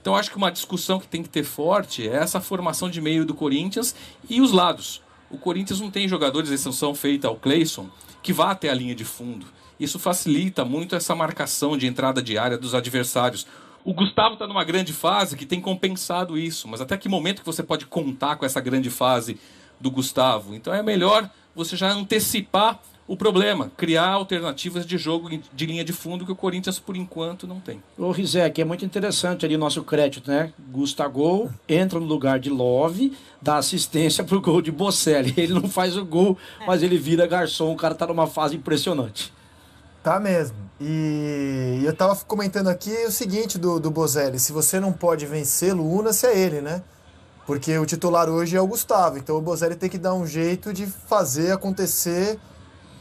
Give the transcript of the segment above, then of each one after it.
Então acho que uma discussão que tem que ter forte é essa formação de meio do Corinthians e os lados. O Corinthians não tem jogadores, exceção feita ao Cleison, que vá até a linha de fundo. Isso facilita muito essa marcação de entrada de área dos adversários. O Gustavo está numa grande fase que tem compensado isso, mas até que momento que você pode contar com essa grande fase do Gustavo? Então é melhor você já antecipar o problema, criar alternativas de jogo de linha de fundo que o Corinthians, por enquanto, não tem. Ô Rizek, é muito interessante ali o nosso crédito, né? Gustavo entra no lugar de Love, dá assistência pro gol de Bocelli. Ele não faz o gol, mas ele vira garçom. O cara tá numa fase impressionante. Tá mesmo. E eu tava comentando aqui o seguinte do Bozelli. Se você não pode vencê-lo, una-se a ele, né? Porque o titular hoje é o Gustavo. Então o Bozelli tem que dar um jeito de fazer acontecer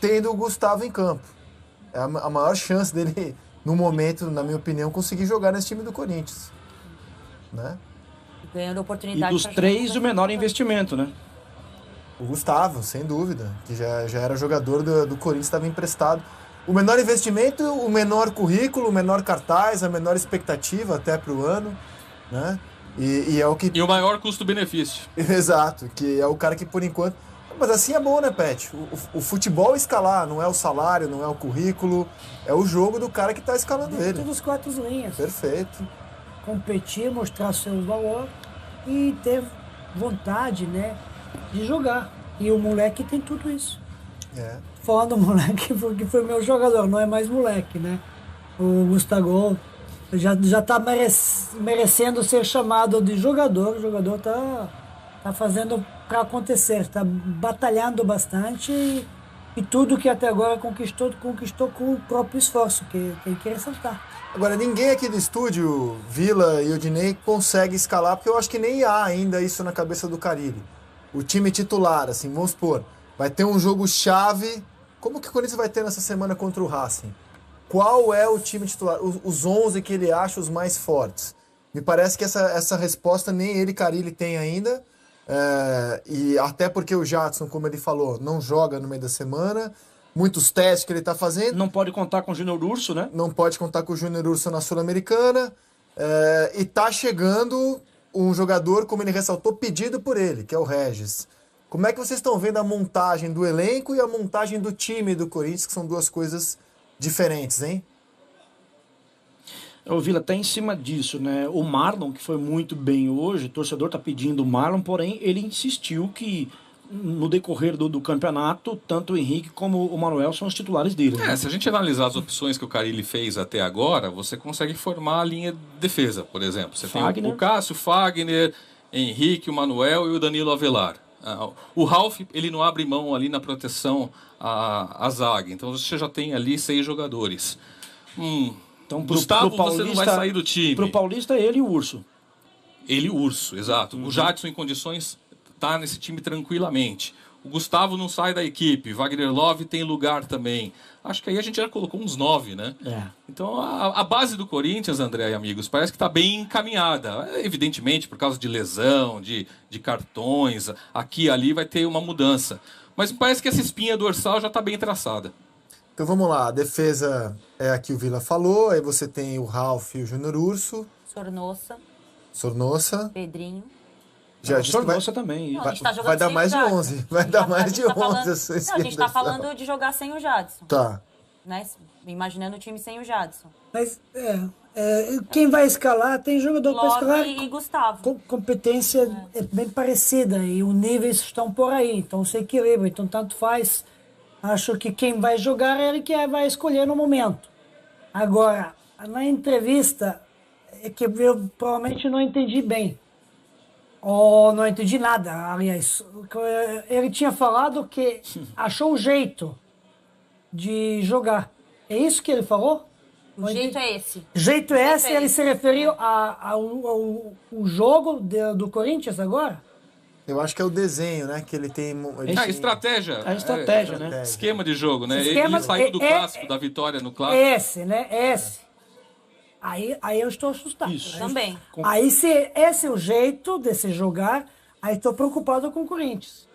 tendo o Gustavo em campo. É a maior chance dele, no momento, na minha opinião, conseguir jogar nesse time do Corinthians. Né? Ganhando oportunidade. E dos três, o menor investimento, né? O Gustavo, sem dúvida, que já era jogador do Corinthians, estava emprestado. O menor investimento, o menor currículo, o menor cartaz, a menor expectativa até para o ano, né? E é o que... E o maior custo-benefício. Exato, que é o cara que por enquanto... Mas assim é bom, né, Pet? O futebol escalar, não é o salário, não é o currículo, é o jogo do cara que está escalando ele. Dentro dos 4 linhas. Perfeito. Competir, mostrar seu valor e ter vontade, né, de jogar. E o moleque tem tudo isso. É. Fora do moleque, porque foi meu jogador, não é mais moleque, né? O Gustavo já tá merecendo ser chamado de jogador. O jogador tá fazendo para acontecer, tá batalhando bastante e tudo que até agora conquistou com o próprio esforço, que tem que ressaltar. Agora, ninguém aqui do estúdio, Vila e Odinei, consegue escalar, porque eu acho que nem há ainda isso na cabeça do Carille. O time titular, assim, vamos supor, vai ter um jogo-chave. Como que o Corinthians vai ter nessa semana contra o Racing? Qual é o time titular? Os 11 que ele acha os mais fortes? Me parece que essa resposta nem ele, Carille, tem ainda. E até porque o Jadson, como ele falou, não joga no meio da semana. Muitos testes que ele está fazendo. Não pode contar com o Júnior Urso, né? Não pode contar com o Júnior Urso na Sul-Americana. E tá chegando um jogador, como ele ressaltou, pedido por ele, que é o Regis. Como é que vocês estão vendo a montagem do elenco e a montagem do time do Corinthians, que são duas coisas diferentes, hein? O Vila tá em cima disso, né? O Marlon, que foi muito bem hoje, o torcedor tá pedindo o Marlon, porém ele insistiu que no decorrer do campeonato, tanto o Henrique como o Manuel são os titulares dele. Né? Se a gente analisar as opções que o Carille fez até agora, você consegue formar a linha de defesa, por exemplo. Você Fagner. tem o Cássio, Fagner, Henrique, o Manuel e o Danilo Avelar. O Ralf, ele não abre mão ali na proteção à zaga. Então você já tem ali 6 jogadores. Então, Gustavo, você não vai sair do time. Pro Paulista, ele e o Urso. Ele e o Urso, exato. O Jadson, em condições, tá nesse time tranquilamente. O Gustavo não sai da equipe. Wagner Love tem lugar também. Acho que aí a gente já colocou uns 9, né? Então, a base do Corinthians, André e amigos, parece que está bem encaminhada. Evidentemente, por causa de lesão, de cartões, aqui e ali vai ter uma mudança. Mas parece que essa espinha dorsal já está bem traçada. Então vamos lá, a defesa é a que o Vila falou, aí você tem o Ralf e o Júnior Urso. Sornossa. Pedrinho. Sornossa também. Não, a gente tá jogando vai dar sem mais o de Jadson. 11. Vai dar mais de 11. Não, a gente tá falando de jogar sem o Jadson. Tá. Né? Imaginando o time sem o Jadson. Mas quem vai escalar, tem jogador para escalar. Love e Gustavo. Competência é bem parecida e os níveis estão por aí, então se equilibra, então tanto faz. Acho que quem vai jogar é ele que vai escolher no momento. Agora, na entrevista, é que eu provavelmente não entendi bem. Ou não entendi nada, aliás. Ele tinha falado que achou um jeito de jogar. É isso que ele falou? O jeito é esse. Jeito é esse? Ele se referiu ao jogo do Corinthians agora? Eu acho que é o desenho, né? Que ele tem... Estratégia. A estratégia, né? Esquema de jogo, né? Ele saiu do clássico, da vitória no clássico. Esse, né? Esse. Aí eu estou assustado. Isso. Também. Aí se esse é o jeito de se jogar, aí estou preocupado com o Corinthians.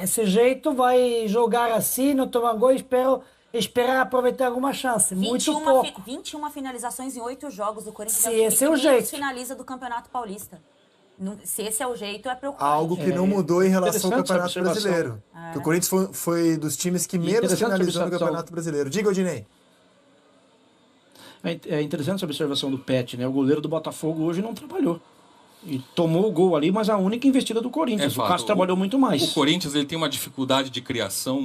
Esse jeito vai jogar assim, não tomar gol, espero esperar aproveitar alguma chance. Muito pouco. 21 finalizações em 8 jogos. O Corinthians Se é o time esse é o que menos jeito. finaliza do Campeonato Paulista. Se esse é o jeito, é preocupante. Algo que não mudou em relação ao Interessante essa Campeonato Brasileiro. Que o Corinthians foi dos times que menos interessante essa finalizou no observação. Campeonato Brasileiro. Diga, Odinei. É interessante essa observação do Pet, né? O goleiro do Botafogo hoje não trabalhou. E tomou o gol ali, mas a única investida do Corinthians. O Cássio trabalhou muito mais. O Corinthians ele tem uma dificuldade de criação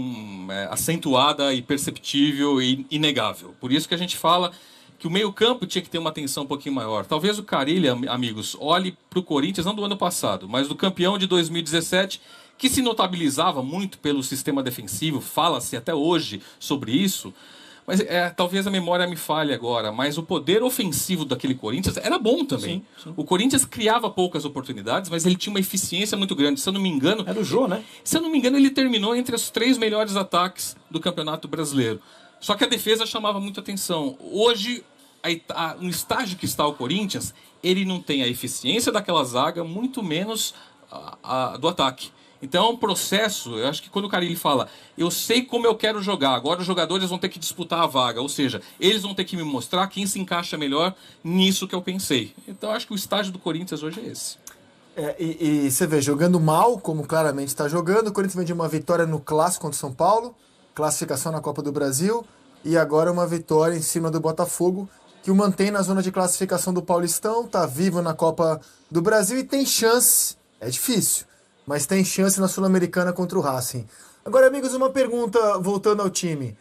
acentuada e perceptível e inegável. Por isso que a gente fala que o meio-campo tinha que ter uma atenção um pouquinho maior. Talvez o Carille, amigos, olhe para o Corinthians, não do ano passado, mas do campeão de 2017, que se notabilizava muito pelo sistema defensivo, fala-se até hoje sobre isso. Mas talvez a memória me falhe agora, mas o poder ofensivo daquele Corinthians era bom também. Sim. O Corinthians criava poucas oportunidades, mas ele tinha uma eficiência muito grande. Se eu não me engano... Era o Jô, né? Se eu não me engano, ele terminou entre os 3 melhores ataques do Campeonato Brasileiro. Só que a defesa chamava muita atenção. Hoje, no estágio que está o Corinthians, ele não tem a eficiência daquela zaga, muito menos do ataque. Então é um processo, eu acho que quando o Carille fala, eu sei como eu quero jogar, agora os jogadores vão ter que disputar a vaga, ou seja, eles vão ter que me mostrar quem se encaixa melhor nisso que eu pensei. Então eu acho que o estágio do Corinthians hoje é esse. E você vê, jogando mal, como claramente está jogando, o Corinthians vem de uma vitória no Clássico contra o São Paulo, classificação na Copa do Brasil, e agora uma vitória em cima do Botafogo, que o mantém na zona de classificação do Paulistão, está vivo na Copa do Brasil e tem chance, é difícil, mas tem chance na Sul-Americana contra o Racing. Agora, amigos, uma pergunta voltando ao time.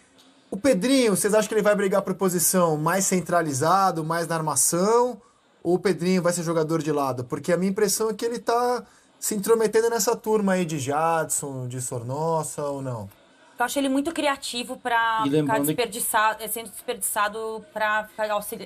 O Pedrinho, vocês acham que ele vai brigar por posição mais centralizado, mais na armação? Ou o Pedrinho vai ser jogador de lado? Porque a minha impressão é que ele está se intrometendo nessa turma aí de Jadson, de Sornossa, ou não? Eu acho ele muito criativo para ficar sendo desperdiçado para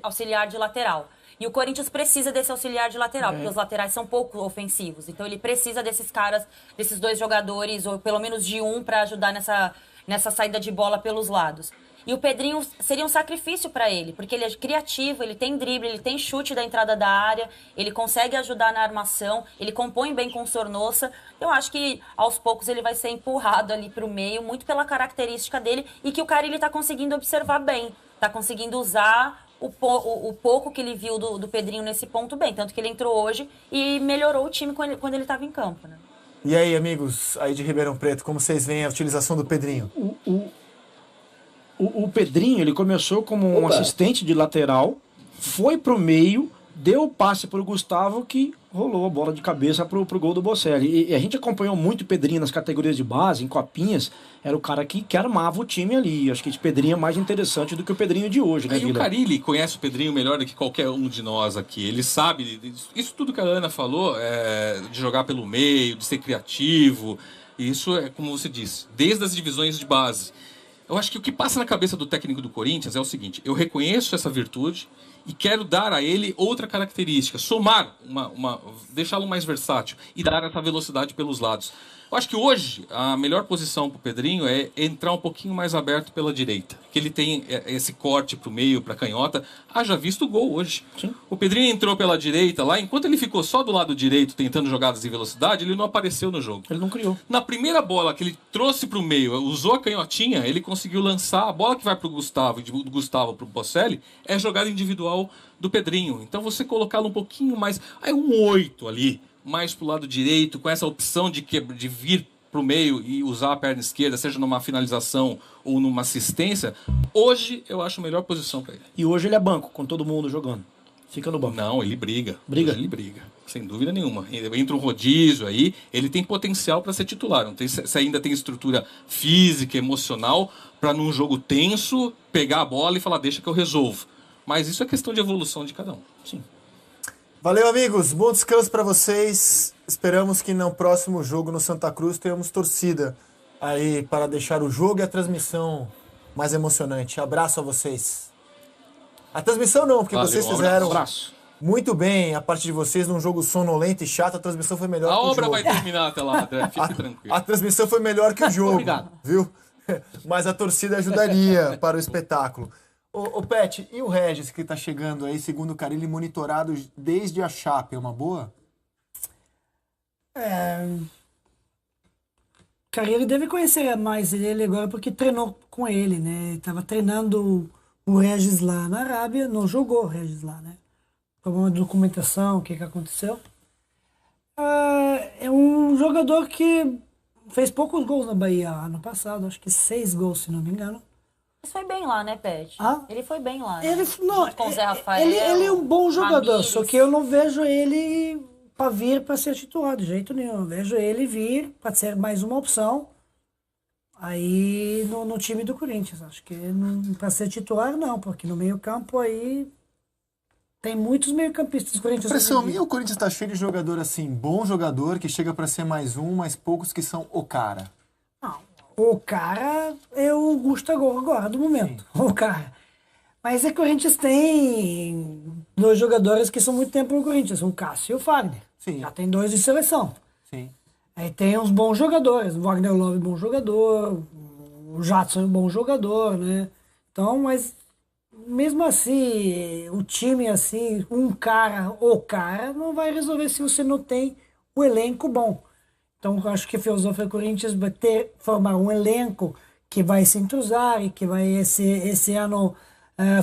auxiliar de lateral. E o Corinthians precisa desse auxiliar de lateral, porque os laterais são pouco ofensivos. Então ele precisa desses caras, desses 2 jogadores, ou pelo menos de um, para ajudar nessa saída de bola pelos lados. E o Pedrinho seria um sacrifício para ele, porque ele é criativo, ele tem drible, ele tem chute da entrada da área, ele consegue ajudar na armação, ele compõe bem com o Sornossa. Eu acho que aos poucos ele vai ser empurrado ali para o meio, muito pela característica dele, e que o Carille está conseguindo observar bem, está conseguindo usar o pouco que ele viu do Pedrinho nesse ponto bem. Tanto que ele entrou hoje e melhorou o time quando ele estava em campo, né? E aí, amigos, aí de Ribeirão Preto, como vocês veem a utilização do Pedrinho? O Pedrinho, ele começou como um assistente de lateral, foi pro meio, deu o passe pro Gustavo, que rolou a bola de cabeça pro gol do Bocelli. E a gente acompanhou muito o Pedrinho nas categorias de base, em copinhas, era o cara que armava o time ali. Acho que esse Pedrinho é mais interessante do que o Pedrinho de hoje, né, E o Carille conhece o Pedrinho melhor do que qualquer um de nós aqui. Ele sabe, isso tudo que a Ana falou, de jogar pelo meio, de ser criativo, isso é, como você disse, desde as divisões de base. Eu acho que o que passa na cabeça do técnico do Corinthians é o seguinte: eu reconheço essa virtude e quero dar a ele outra característica, somar deixá-lo mais versátil e dar essa velocidade pelos lados. Eu acho que hoje a melhor posição para o Pedrinho é entrar um pouquinho mais aberto pela direita, que ele tem esse corte para o meio, para a canhota. Haja visto o gol hoje. Sim. O Pedrinho entrou pela direita lá, enquanto ele ficou só do lado direito tentando jogadas em velocidade, ele não apareceu no jogo. Ele não criou. Na primeira bola que ele trouxe para o meio, usou a canhotinha, ele conseguiu lançar a bola que vai para o Gustavo e do Gustavo para o Bocelli, é jogada individual do Pedrinho. Então você colocá-lo um pouquinho mais, aí um 8 ali, mais pro lado direito, com essa opção de vir pro meio e usar a perna esquerda, seja numa finalização ou numa assistência, hoje eu acho a melhor posição para ele. E hoje ele é banco, com todo mundo jogando. Fica no banco. Não, ele briga. Briga? Hoje ele briga, sem dúvida nenhuma. Entra um rodízio aí, ele tem potencial para ser titular. Não tem se ainda tem estrutura física, emocional, para num jogo tenso, pegar a bola e falar, deixa que eu resolvo. Mas isso é questão de evolução de cada um. Sim. Valeu, amigos. Bom descanso para vocês. Esperamos que no próximo jogo no Santa Cruz tenhamos torcida aí para deixar o jogo e a transmissão mais emocionante. Abraço a vocês. A transmissão não, porque Valeu, vocês fizeram abraço. muito bem a parte de vocês num jogo sonolento e chato. A transmissão foi melhor A que o obra jogo. vai terminar até lá, André. Fique tranquilo. A transmissão foi melhor que o jogo, Obrigado. viu? Mas a torcida ajudaria para o espetáculo. Ô Pet, e o Regis que tá chegando aí, segundo o Carille, monitorado desde a Chape, é uma boa? Carille deve conhecer mais ele agora porque treinou com ele, né? Estava treinando o Regis lá na Arábia, não jogou o Regis lá, né? Problema de documentação, o que aconteceu. É um jogador que fez poucos gols na Bahia ano passado, acho que 6 gols, se não me engano. Mas foi bem lá, né, Pet? Ah? Ele foi bem lá, né? Não, com o Zé Rafael, ele é um bom jogador, Ramires. só que eu não vejo ele para vir para ser titular de jeito nenhum. Eu vejo ele vir para ser mais uma opção aí no time do Corinthians. Acho que para ser titular não, porque no meio-campo aí tem muitos meio-campistas do Corinthians. Impressão minha, o Corinthians está cheio de jogador assim, bom jogador, que chega para ser mais um, mas poucos que são o cara. Não, o cara é o Gustavo agora, do momento. Sim. O cara. Mas é que o Corinthians tem 2 jogadores que são muito tempo no Corinthians, o Cássio e o Fagner. Sim. Já tem 2 de seleção. Sim. Aí tem uns bons jogadores, o Wagner Love é bom jogador, o Jadson é bom jogador, né? Então, mas mesmo assim, o time assim, o cara, não vai resolver se você não tem o elenco bom. Então, eu acho que a filosofia do Corinthians vai formar um elenco que vai se entrosar e que vai esse ano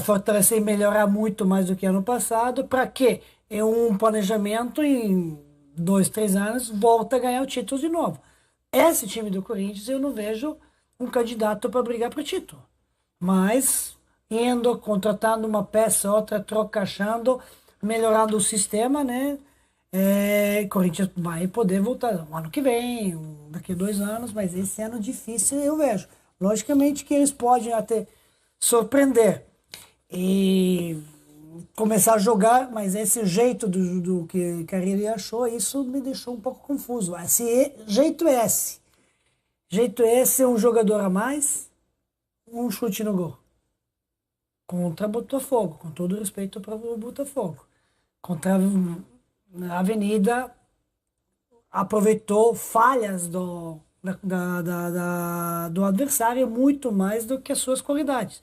fortalecer e melhorar muito mais do que ano passado, para que é um planejamento em 2, 3 anos volta a ganhar o título de novo. Esse time do Corinthians eu não vejo um candidato para brigar para o título. Mas indo, contratando uma peça, outra, trocando, melhorando o sistema, né? Corinthians vai poder voltar no ano que vem, daqui a 2 anos, mas esse ano difícil eu vejo. Logicamente que eles podem até surpreender e começar a jogar, mas esse jeito do que Carille achou, isso me deixou um pouco confuso. Jeito esse é um jogador a mais, um chute no gol. Contra Botafogo, com todo respeito para o Botafogo. Contra a Avenida, aproveitou falhas do adversário muito mais do que as suas qualidades.